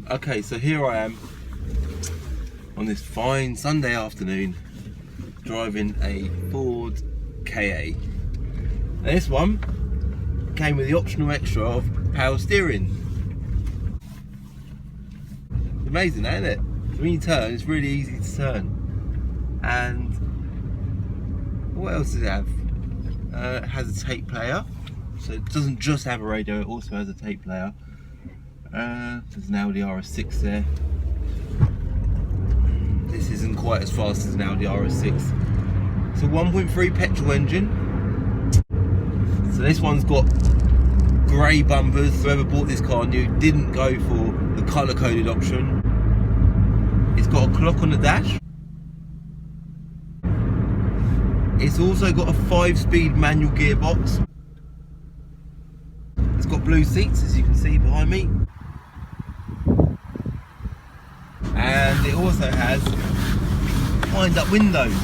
Okay, so here I am on this fine Sunday afternoon driving a Ford KA. Now this one came with the optional extra of power steering. It's amazing, isn't it? So when you turn, it's really easy to turn. And what else does it have? It has a tape player, so it doesn't just have a radio, it also has a tape player. There's an Audi RS6 there. This isn't quite as fast as an Audi RS6. It's a 1.3 petrol engine. So this one's got grey bumpers. Whoever bought this car new didn't go for the colour coded option. It's got a clock on the dash. It's also got a 5-speed manual gearbox. It's got blue seats, as you can see behind me. And it also has wind-up windows,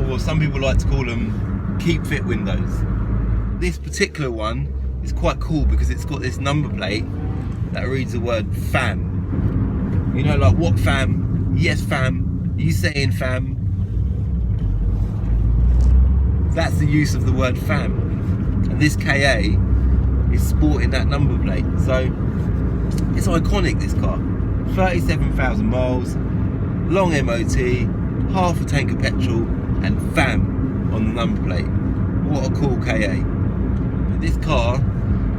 or some people like to call them keep-fit windows. This particular one is quite cool because it's got this number plate that reads the word fam. You know, like, what fam? Yes fam. You saying fam? That's the use of the word fam. And this KA is sporting that number plate. So it's iconic, this car. 37,000 miles, long MOT, half a tank of petrol, and fam on the number plate. What a cool KA. But this car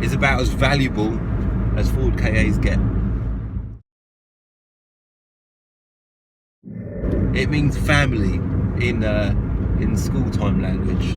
is about as valuable as Ford KAs get. It means family in school time language.